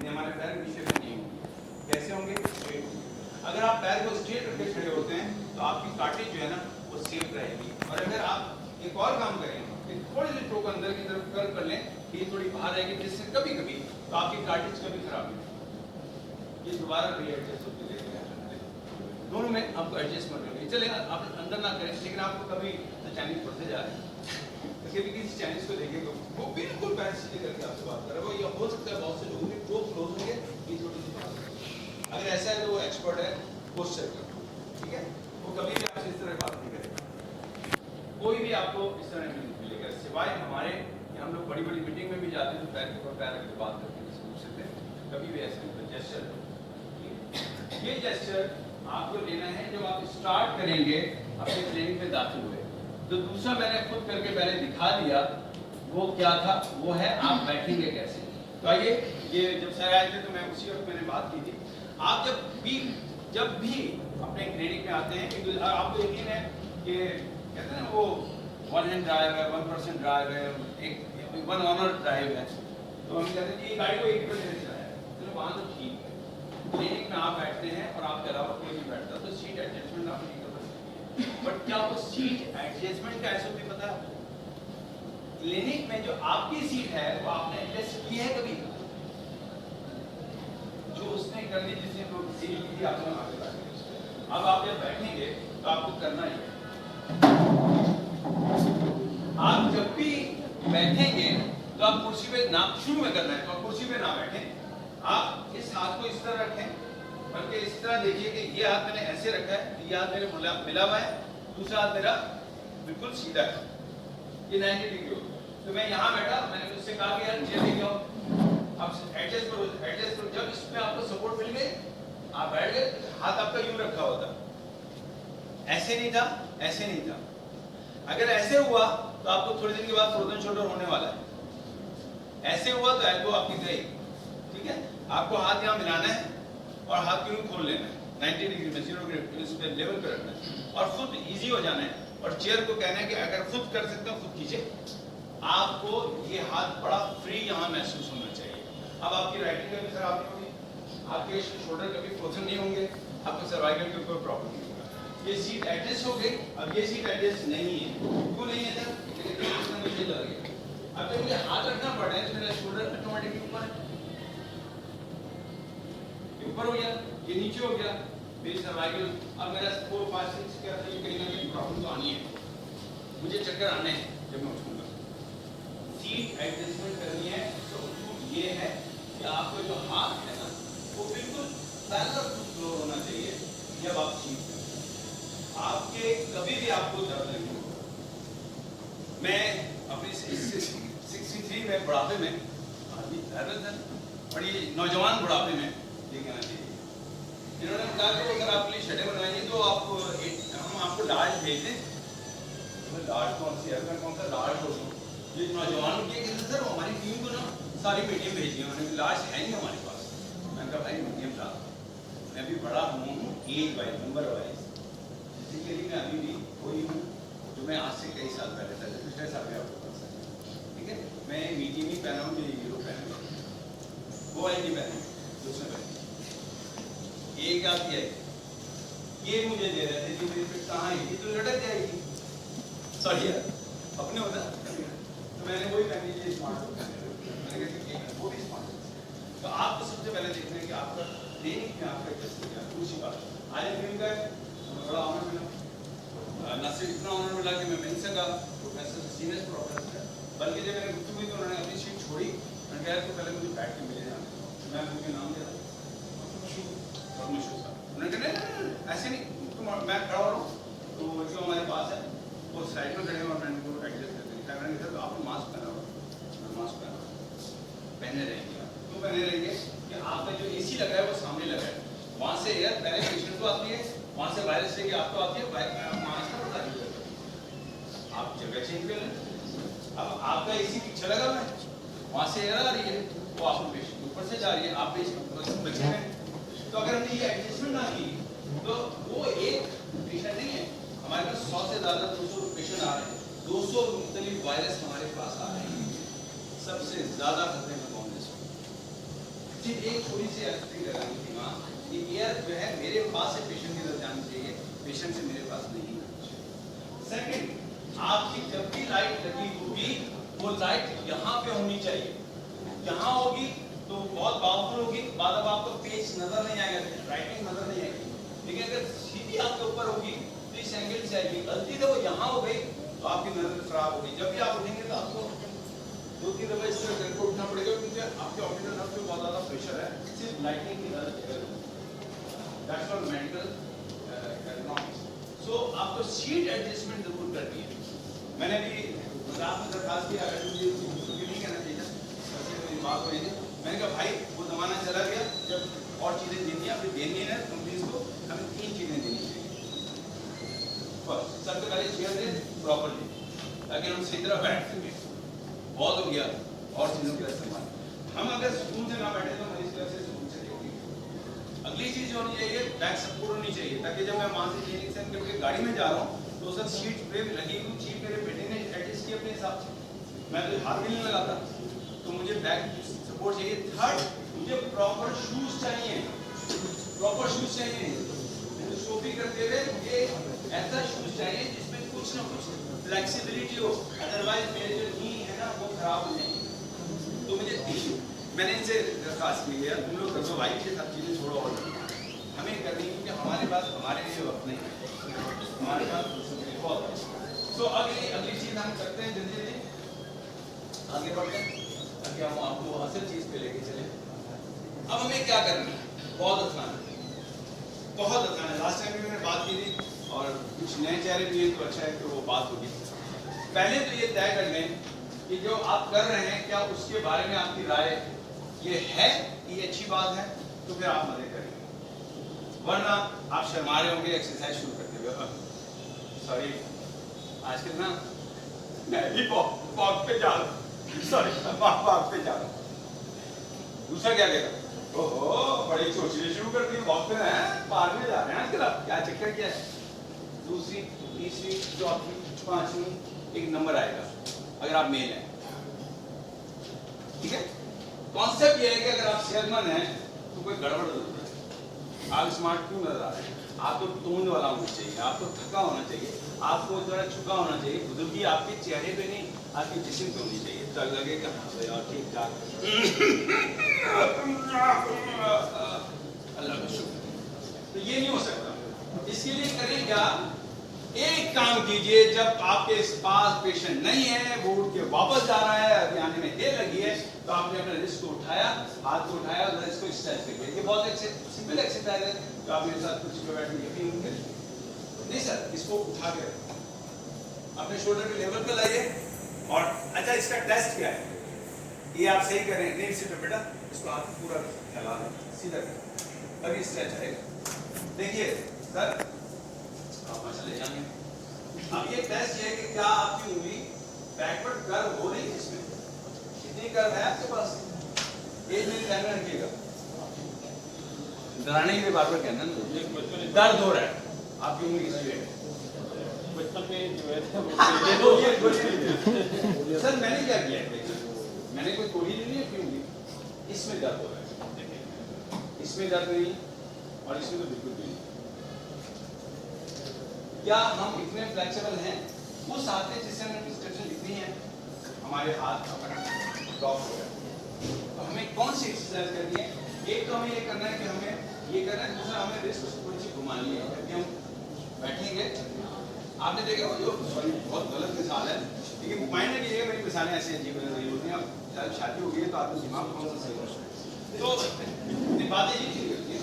ये हमारे पैर नीचे में नहीं होंगे। कैसे होंगे? अगर आप पैर को स्ट्रेट रख के खड़े होते हैं तो आपकी कार्टिलेज जो है ना वो सेफ रहेगी। और अगर आप एक और काम करें कि थोड़ी सी टोक अंदर की तरफ कर्व कर लें, ये थोड़ी बाहर आएगी, जिससे कभी कभी तो आपकी कार्टिलेज कभी खराब नहीं होगी, ये दोबारा रीएडजस्ट होती रहेगी। दोनों में आपको एडजस्टमेंट होगी। चले आप अंदर ना करें, लेकिन आपको कभी चाइनीज पढ़ते जा रहे हैं तो कभी किसी चाइनीज को देखेंगे वो बिल्कुल पैर सीधे करके आपसे बात कर रहा है, वो ये हो सकता है बहुत से लोगों के टो क्लोज होंगे, ये छोटी सी बात है। अगर ऐसा है तो वो एक्सपर्ट है पोस्चर का, ठीक है, वो कभी भी आपसे इस तरह बात नहीं करेगा, कोई भी आपको इस तरह नहीं मिलेगा, सिवाय हमारे हम लोग बड़ी बड़ी मीटिंग में भी जाते हैं तो पैर के ऊपर पैर रख के बात करते हैं दूसरे से, कभी भी ऐसा नहीं। जेस्चर, ये जेस्चर आपको लेना है जब आप स्टार्ट करेंगे अपने ट्रेनिंग में दाखिल हुए। तो दूसरा मैंने खुद करके पहले दिखा दिया, वो क्या था, वो है आप बैठेंगे कैसे। तो आइए, ये जब सर आए थे तो मैं उसी वक्त मैंने बात की थी, आप जब भी अपने क्लिनिक में आते हैं कि आपको यकीन है कि कहते हैं ना वो वन हैंड ड्राइव है, 1% ड्राइव है, एक वन ऑनर ड्राइव है, तो हम कहते हैं कि गाड़ी को एक से चलाया है, चलो वहाँ तो ठीक है। क्लिनिक में आप बैठते हैं और आपके अलावा कोई नहीं बैठता तो सीट एडजस्टमेंट आप नहीं कर सकते, बट क्या वो सीट एडजस्टमेंट का ऐसा भी पता है? क्लिनिक में जो आपकी सीट है वो आपने एडजस्ट की है कभी? जो उसने कर ली, जिसने वो सीट ली थी आपने आगे बैठे, अब आप जब बैठेंगे तो आपको करना ही है, आप जब भी बैठेंगे तो आप कुर्सी पे ना, शुरू में करना है तो आप कुर्सी पे ना बैठें, आप इस हाथ को इस तरह रखें, बल्कि इस तरह देखिए कि ये हाथ मैंने ऐसे रखा है, ये हाथ मेरे मिला हुआ है, दूसरा हाथ मेरा बिल्कुल सीधा है, ये 90 डिग्री हो। तो मैं यहाँ बैठा, मैंने उससे कहा कि यार चेयर लेके आओ, अब एडजस्ट करो। जब इसमें आपको सपोर्ट मिल गए, आप बैठ गए, हाथ आपका यूं रखा होता, ऐसे नहीं था, ऐसे नहीं था। अगर ऐसे हुआ तो आपको थोड़ी देर के बाद फ्रोजन शोल्डर होने वाला है, ऐसे हुआ तो एल्बो आपकी गई, ठीक है। आपको हाथ यहाँ मिलाना है और हाथ को यूं खोल लेना है 90 डिग्री में, 0 डिग्री इस पे लेवल पे रखना है और खुद इजी हो जाना है। और चेयर को कहना है कि अगर खुद कर सकते हो खुद कीजिए, आपको ये हाथ बड़ा फ्री यहाँ महसूस होना चाहिए। अब आपकी राइटिंग कभी खराब नहीं होगी, आपके शोल्डर कभी फ्रोजन नहीं होंगे, आपको सर्वाइकल के कोई प्रॉब्लम नहीं होगा। ये सीट एडजस्ट हो गई, अब ये सीट एडजस्ट नहीं है, क्यों नहीं है सर? मुझे लग रही है, अब जब मुझे हाथ रखना पड़ रहा है तो मेरा शोल्डर ऑटोमेटिकली ऊपर हो गया, ये नीचे हो गया, मेरी सर्वाइकल, अब मेरा 4, 5, 6 क्या था, ये कहीं ना कहीं प्रॉब्लम तो आनी है, मुझे चक्कर आने हैं जब मैं उठूंगा। सीट एडजस्टमेंट करनी है तो उसूल ये है कि आपका जो हाथ है ना वो बिल्कुल पैरेलल टू फ्लोर होना चाहिए जब आप सीट में, आपके कभी भी आपको दर्द नहीं होगा। मैं अपनी 63 में बुढ़ापे में, आदमी बड़ी नौजवान बुढ़ापे में देखना चाहिए, इन्होंने कहा कि अगर आपके लिए शर्टें बनवाएंगे तो हम आपको लार्ज भेज दें। तो लार्ज कौन सी है, मैं कौन सा लार्ज हो गया, ये नौजवान के सर हमारी टीम को ना सारी मीडियम भेजी है, उन्होंने लार्ज है नहीं हमारे पास। मैंने कहा भाई मीडियम था, मैं भी बड़ा हूँ age wise, number wise, physically मैं अभी भी वही हूँ जो मैं आज से कई साल पहले था, पिछले साल में आपको पता है, ठीक है। मैं मीडियम ही पहना हूँ, जो यूरो पहना हूँ, वो वाली नहीं पहनी, दूसरे पहनी। ये क्या किया है, ये मुझे दे रहे थे कि मेरी फिट कहाँ है, ये तो लटक जाएगी, सॉरी यार अपने होता, तो मैंने वही पहनी, ये स्मार्ट हो, मैंने कहा वो भी स्मार्ट है। तो आपको सबसे पहले देखना है कि आपका ट्रेनिंग में आपका कैसे क्या, दूसरी बात आज फिल्म का बड़ा ऑनर मिला, न सिर्फ इतना ऑनर मिला कि मैं मिल सका प्रोफेसर सीनियर प्रोफेसर, बल्कि जब मैंने गुफ्तगू हुई तो उन्होंने अपनी सीट छोड़ी, मैंने कहा तो पहले मुझे बैठ के मिले जाना, मैं उनके नाम दिया उन्होंने कहा ऐसे नहीं, तो मैं खड़ा हो रहा हूँ तो जो हमारे पास है वो साइड में खड़े और मैंने उनको एडजस्ट करके दिखाया, मैंने कहा तो आपको मास्क पहना हुआ, मास्क पहने रहेंगे, क्यों पहने रहेंगे कि आपका जो एसी लगा है वो सामने लगा है, वहाँ से एयर पहले पेशेंट को आती है, वहाँ से वायरस लेके आपको आती है, मास्क का पता नहीं, आप जगह चेंज कर लें। अब आपका एसी पीछे लगा हुआ है, वहाँ से एयर आ रही है, वो आपको पेशेंट ऊपर से जा रही है, आप पेशेंट बचे हैं। तो अगर हमने ये एडजस्टमेंट ना की तो वो एक पेशेंट नहीं है, हमारे पास 100 से ज़्यादा 200 पेशेंट आ रहे हैं, 200 मुख्तलिफ वायरस हमारे पास आ रहे हैं, सबसे ज़्यादा खतरे में कौन है, मुझे एक थोड़ी सी एस्थिक लगानी थी वहाँ कि एयर जो है मेरे पास से पेशेंट की तरफ जानी चाहिए, पेशेंट से मेरे पास नहीं आना चाहिए। सेकंड, आपकी जब भी लाइट लगी होगी वो लाइट यहाँ पे होनी चाहिए। यहाँ होगी तो बहुत पावरफुल होगी, बाद अब आपको पेज नजर नहीं आएगा, राइटिंग नजर नहीं आएगी। लेकिन अगर सीधी आपके ऊपर होगी तो इस एंगल से आएगी, गलती से वो यहाँ हो गई तो आपकी नजर खराब होगी। जब भी आप उठेंगे तो आपको 2-3 दफा इस तरह करके उठना पड़ेगा, क्योंकि आपके ऑप्टिकल नर्व पे बहुत ज्यादा प्रेशर है, सिर्फ लाइटिंग की नजर। That's for medical economics. So आपको सीट एडजस्टमेंट जरूर करनी है। मैंने भी रात में दरखास्त किया, अगर मुझे नहीं कहना चाहिए, मेरी बात हुई थी, मैंने कहा भाई वो जमाना चला गया जब और चीजें देनी है, अपनी देनी है कंपनीज को, हमें 3 चीजें देनी चाहिए। फर्स्ट, सबसे पहले चेयर दे प्रॉपर्ली, ताकि हम सही तरह बैठ सकें। बहुत हो गया और चीजों का इस्तेमाल, हम अगर सुकून से ना बैठे तो मरीज कैसे सुकून से होगी। अगली चीज होनी चाहिए, बैक सपोर्ट होनी चाहिए, ताकि जब मैं वहां से क्लिनिक से निकल गाड़ी में जा रहा हूँ तो सर सीट पे लगी हुई चीज मेरे बेटे ने एडजस्ट की अपने हिसाब से, मैं तो हाथ भी नहीं लगाता, तो मुझे बैक सपोर्ट चाहिए। थर्ड, मुझे प्रॉपर शूज चाहिए, प्रॉपर शूज चाहिए। शोपी करते हुए मुझे ऐसा शूज चाहिए जिसमें कुछ ना कुछ फ्लेक्सिबिलिटी हो, अदरवाइज मेरे जो नी है ना वो खराब हो जाएंगे। तो मुझे मैंने इनसे दरखास्त की है, तुम लोग कर दो भाई, ये सब चीजें छोड़ो और हमें करनी, क्योंकि हमारे पास हमारे लिए वक्त नहीं है, हमारे पास बहुत। तो अगली चीज हम करते हैं, जल्दी आगे बढ़ते हैं ताकि हम आपको असल चीज पे लेके चले। अब हमें क्या करना है, बहुत आसान है, बहुत आसान है। लास्ट टाइम भी मैंने बात की थी और कुछ नए चेहरे भी हैं तो अच्छा है कि वो बात होगी। पहले तो ये तय कर लें कि जो आप कर रहे हैं क्या उसके बारे में आपकी राय ये है कि ये अच्छी बात है, तो फिर आप मदद करेंगे, वरना आप शर्मा रहे होंगे एक्सरसाइज शुरू करते हुए। सॉरी आजकल ना मैं भी वॉक पे जा रहा हूँ, सॉरी वॉक पे जा रहा हूँ। दूसरा क्या कहेगा, ओहो बड़ी चोचले शुरू कर दी, वॉक पे हैं, पार्क में जा रहे हैं आजकल, आप क्या चक्कर क्या है। दूसरी, तीसरी, चौथी, पांचवी एक नंबर आएगा अगर आप मेल हैं, ठीक है। कॉन्सेप्ट ये है कि अगर आप सेहतमंद हैं तो कोई गड़बड़ जरूर है। आप स्मार्ट क्यों नजर आ रहे हैं, आपको टोन वाला होना चाहिए, आपको थका होना चाहिए, आपको थोड़ा झुका होना चाहिए। बुजुर्गी आपके चेहरे पे नहीं, आपके जिस्म पे होनी चाहिए, तो लगेगा यार ठीक ठाक, अल्लाह का शुक्र। तो ये नहीं हो सकता। इसके लिए करें क्या, एक काम कीजिए, जब आपके पास पेशेंट नहीं है, वो उठ के वापस जा रहा है, अभी आने में देर लगी है, तो आपने अपने रिस्ट को उठाया, हाथ को उठाया और रिस्ट को स्ट्रेच करिए। ये बहुत सिंपल एक्सरसाइज है, तो आप मेरे साथ कुछ पे बैठ के यकीन करिए। नहीं सर, इसको उठा के अपने शोल्डर के लेवल पे लाइए। और अच्छा, इसका टेस्ट क्या है, ये आप सही करें, नहीं सिर्फ बेटा इसको हाथ पूरा फैला दें, सीधा करें, अभी स्ट्रेच आएगा। देखिए सर आप चले जाएंगे। अब ये टेस्ट ये है कि क्या आपकी उंगली बैकवर्ड कर्व हो रही है, इसमें कितनी कर्व है आपके पास, एक मिनट ध्यान रखिएगा। डराने के लिए बार बार कहना ना, दर्द हो रहा है आपकी उंगली स्ट्रेट है। बचपन में जो है सर मैंने क्या किया है, मैंने कोई गोली नहीं है, क्यों इसमें दर्द हो रहा है, इसमें दर्द नहीं और इसमें तो बिल्कुल भी नहीं। क्या हम इतने फ्लेक्सिबल हैं, उस हाथ में जिससे हमें प्रिस्क्रिप्शन लिखनी है, हमारे हाथ अपना डॉक हो गया, तो हमें कौन सी एक्सरसाइज करनी है। एक तो हमें ये करना है कि हमें ये करना है, दूसरा हमें रिस्ट थोड़ी सी घुमानी है, जबकि हम बैठेंगे। आपने देखा वो जो, सॉरी बहुत गलत मिसाल है, लेकिन माइंड में कीजिएगा, मेरी मिसालें ऐसी अजीब नहीं होती हैं। अब शादी हो गई है तो आपको दिमाग कौन सा सही है, तो बातें ये ठीक होती है।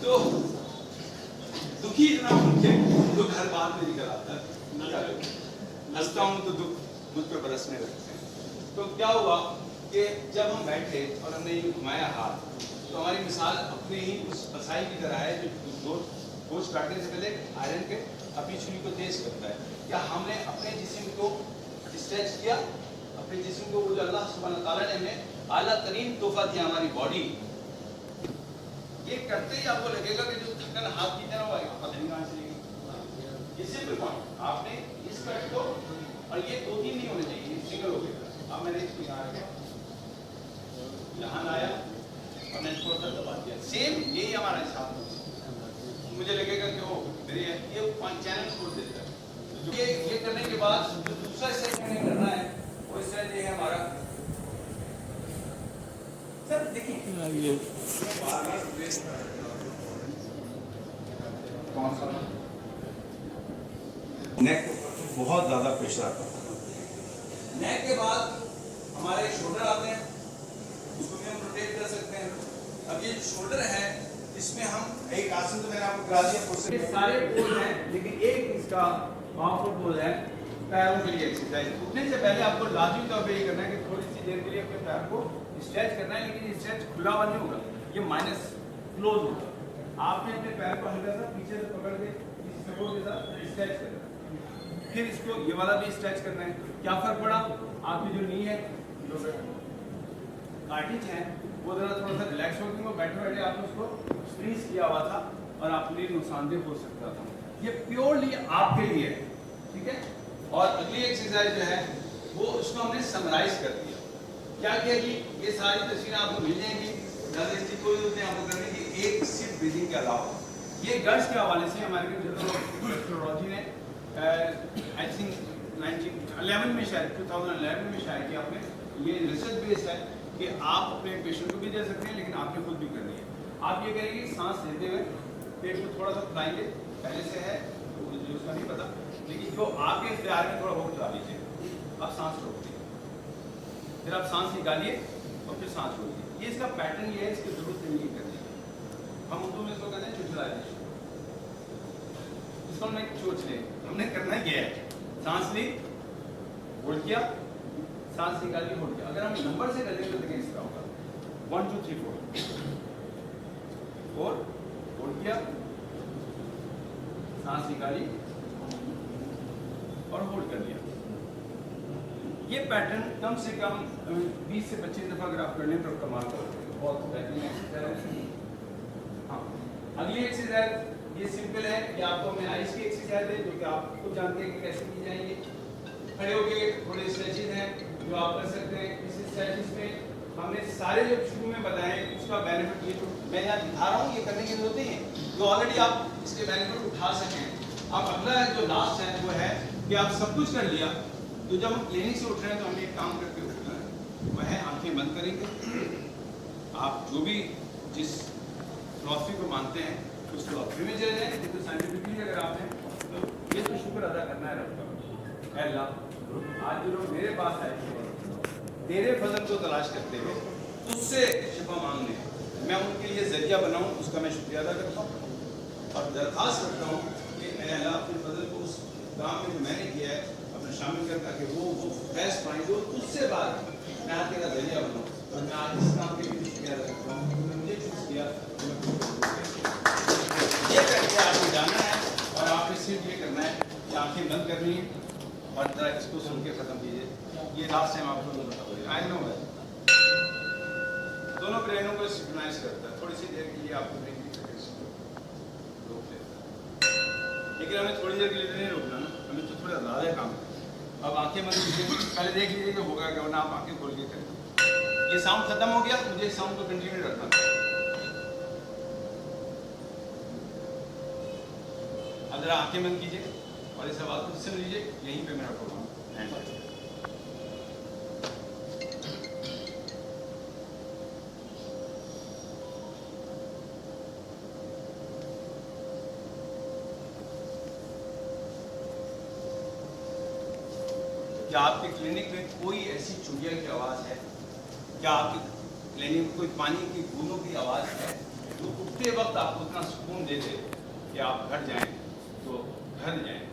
तो दुखी इतना मुझे तो घर बात में निकल आता है, हंसता हूँ तो दुख मुझ पर बरसने लगते हैं। तो क्या हुआ कि जब हम बैठे और हमने ये घुमाया हाथ, तो हमारी मिसाल अपने ही उस कसाई की तरह है जो गोश्त काटने से पहले आयरन के अपनी छुरी को तेज करता है। क्या हमने अपने जिस्म को स्ट्रेच किया, अपने जिस्म को, वो जो अल्लाह सुब्हानहू तआला ने हमें आला तरीन तोहफा दिया हमारी बॉडी, ये करते ही आपको लगेगा कि जो थकन हाथ की तरह पता नहीं कहां से लेगी। ये सिंपल पॉइंट, आपने इस कट को, और ये 2-3 नहीं होने चाहिए, सिंगल हो गया। अब मैंने इसको यहाँ रखा, यहाँ लाया हमने थोड़ा सा दबा दिया, सेम यही हमारा हिसाब है। मुझे लगेगा कि वो मेरी ये चैनल खोल देता है। ये करने के बाद जो दूसरा स्टेज मैंने करना है वो स्टेज ये है हमारा। सर देखिए कौन सा नेक बहुत ज़्यादा प्रेशर आता है। नेक के बाद हमारे शोल्डर आते हैं, उसको भी हम रोटेट कर सकते हैं। अब ये शोल्डर है, इसमें हम एक आसन तो मैंने आपको करा दिया, ये सारे पोज हैं, लेकिन एक इसका पावरफुल पोज है पैरों के लिए एक्सरसाइज। उठने से पहले आपको लाजमी तौर पे ये करना है कि थोड़ी सी देर के लिए अपने पैर को स्ट्रेच करना है, लेकिन ये स्ट्रेच खुला हुआ नहीं होगा, ये माइनस क्लोज होगा। आपने अपने पैर को हल्का सा पीछे से पकड़ के इस सपोर्ट के साथ स्ट्रेच करना है, फिर इसको ये वाला भी स्ट्रेच करना है। क्या फर्क पड़ा, आपकी जो नी है, जो कार्टिज है, वो जरा थोड़ा सा रिलैक्स हो गई, बैठे बैठे आपने उसको स्क्वीज किया हुआ था और आपके लिए नुकसानदेह हो सकता था। ये प्योरली आपके लिए है, ठीक है। और अगली एक्सरसाइज जो है वो उसको हमने समराइज कर दिया। क्या किया कि ये सारी तस्वीरें आपको मिल जाएंगी, ज़्यादा इसकी कोई जरूरत नहीं आपको करने की, एक सिर्फ ब्रीदिंग के अलावा। ये गर्ल्स के हवाले से अमेरिकन जर्नल ऑफ न्यूरोलॉजी ने आई थिंक 2011 में शायद कि आपने ये रिसर्च बेस्ड है कि आप अपने पेशेंट को भी दे सकते हैं, लेकिन आपने खुद भी करनी है। आप ये करेंगे, सांस लेते हुए पेट को थोड़ा सा फुलाएंगे, पहले से है तो मुझे उसका नहीं पता, लेकिन जो आपके इख्तियार में थोड़ा वो चला लीजिए। अब सांस रोक दीजिए, फिर आप सांस निकालिए और फिर सांस छोड़ दीजिए। ये इसका पैटर्न ये है, इसकी जरूरत नहीं है करने की। हम उर्दू में इसको कहते हैं चुचलाइजेशन, इसको हमने चोचले हमने करना ही है। सांस ली, होल्ड किया, सांस निकाली, होल्ड किया। अगर हम नंबर से करेंगे तो देखिए इसका होगा 1 2 3 4 होल्ड किया, सांस निकाली और होल्ड कर लिया। ये पैटर्न कम से कम 20 से 25 दफा अगर आप कर लें तो कमाल करोगे, बहुत बेहतरीन एक्सरसाइज है। हाँ, अगली एक्सरसाइज ये सिंपल है कि आपको मैं आइस की एक्सरसाइज है, जो कि आप खुद जानते हैं कि कैसे की जाएंगे। खड़े होके थोड़े स्ट्रेचेज हैं जो आप कर सकते हैं। इस स्ट्रेचेज में हमने सारे जो शुरू में बताए उसका बेनिफिट, ये जो मैं यहाँ दिखा रहा हूँ ये करने की जरूरत नहीं है, जो ऑलरेडी आप इसके बेनिफिट उठा सकें। अब अगला जो लास्ट है वो है कि आप सब कुछ कर लिया, तो जब हम क्लिनिक से उठ रहे हैं तो हमें एक काम करके उठना है, वह है आंखें बंद करेंगे। आप जो भी जिस फिलॉसफी को मानते हैं उस फिलॉसफी में चले जाएं, तो साइंटिफिकली अगर आप हैं तो ये तो शुक्र अदा करना है रब का। अल्लाह आज जो लोग मेरे पास आए तेरे फजल को तलाश करते हुए उससे शिफा मांगने, मैं उनके लिए जरिया बनाऊं, उसका मैं शुक्रिया अदा करता हूँ और दरख्वास्त करता हूँ कि अल्लाह अपने फजल को उस काम में जो मैंने किया है अपने शामिल कर, ताकि वो फैस पाएँ जो उससे बाद मैं तेरा जरिया बनाऊँ। और मैं आज इस काम के लिए शुक्रिया अदा करता हूँ, तुमने मुझे चूज किया, ये करके आपको जाना है और आपने सिर्फ ये करना है कि आंखें बंद करनी है और जरा इसको सुन के खत्म कीजिए। ये लास्ट टाइम आपको बताऊंगा, आई नो है दोनों ब्रेनों को सिंक्रोनाइज करता है। थोड़ी सी देर के लिए आपको ब्रेन की रोक लेता है, लेकिन हमें थोड़ी देर के लिए नहीं रोकना ना, हमें तो थोड़ा ज़्यादा काम है। अब आंखें बंद कीजिए, पहले देख लीजिए कि होगा क्या, वरना आप आंखें खोल के करें। ये साउंड खत्म हो गया, मुझे साउंड को कंटिन्यू रखना है। अब जरा आंखें बंद कीजिए और इस आवाज़ को सुन लीजिए, यहीं पे मेरा प्रोग्राम एंड हो जाएगा। क्या आपके क्लिनिक में कोई ऐसी चुड़िया की आवाज़ है? क्या आपके क्लिनिक में कोई पानी की बूंदों की आवाज़ है जो उठते वक्त आपको इतना सुकून दे दे कि आप घर जाएं तो घर जाएं?